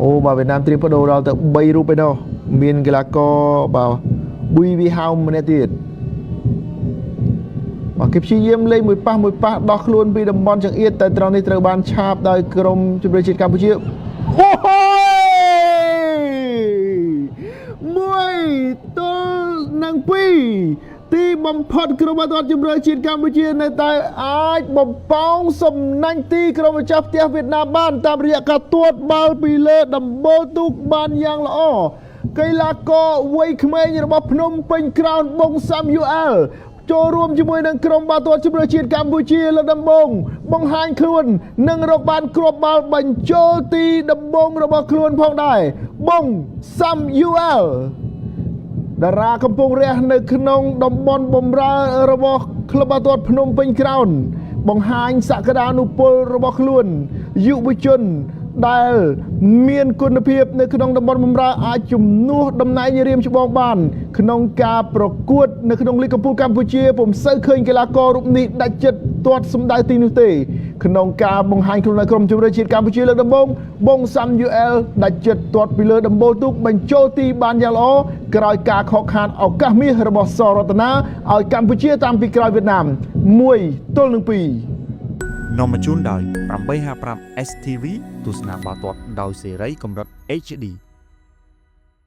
Ô bà Việt Nam tri bắt đầu đào tới 3 រូបឯណោះមានកីឡាករបាទ Bùi Vi Hao ម្នាក់ទៀតបាទគេព្យាយាមលេងមួយប៉ះដោះខ្លួនពីតំបន់ចង្អៀតតែត្រង់នេះត្រូវបានឆាបដោយក្រុមជម្រើសជាតិកម្ពុជាអូហូ1-2ទីបំផុតក្រុមបាល់ទាត់ជម្រើសជាតិកម្ពុជានៅតែអាចបំប៉ោងសំណាញ់ទីក្រុមម្ចាស់ផ្ទះវៀតណាមបានតាមរយៈការទាត់បាល់ពីលើដំបូលទូកបានយ៉ាងល្អកីឡាករវ័យក្មេងរបស់ភ្នំពេញក្រោនប៊ុងសាំយូអែលចូលរួមជាមួយនឹងក្រុមបាល់ទាត់ជម្រើសជាតិកម្ពុជាលើដំបងបង្ហាញខ្លួននិងរកបានគ្រាប់បាល់បញ្ចូលទីដំបងរបស់ខ្លួនផងដែរប៊ុងសាំយូអែលតារាកំពុងរះនៅក្នុងតំបន់បំរើរបស់ក្លឹបបាល់ទាត់ភ្នំពេញក្រោនបង្ហាញសក្តានុពលរបស់ខ្លួនយុវជនដែលមានគុណភាពនៅក្នុងតំបន់បំរើអាចជំនួសតំណែងរៀមច្បងបានក្នុងការប្រកួតនៅក្នុងលីកកំពូលកម្ពុជាពុំសូវឃើញកីឡាកររូបនេះដាច់ចិត្តទាត់សម្ដៅទីនោះទេក្នុងការបង្ហាញខ្លួននៅក្រុមជម្រើសជាតិកម្ពុជាលើកដំបូងប៊ុងសាំយូអែលដាច់ចិត្តទាត់ពីលើដំបូលទូកបញ្ចូលទីបានយ៉ាងល្អក្រោយការខកខានឱកាសមាសរបស់សរតនាឲ្យកម្ពុជាតាមពីក្រោយវៀតណាម1-2នាំមកជូនដោយ855 STV ទស្សនាបាល់ទាត់ដោយសេរីកម្រិត HD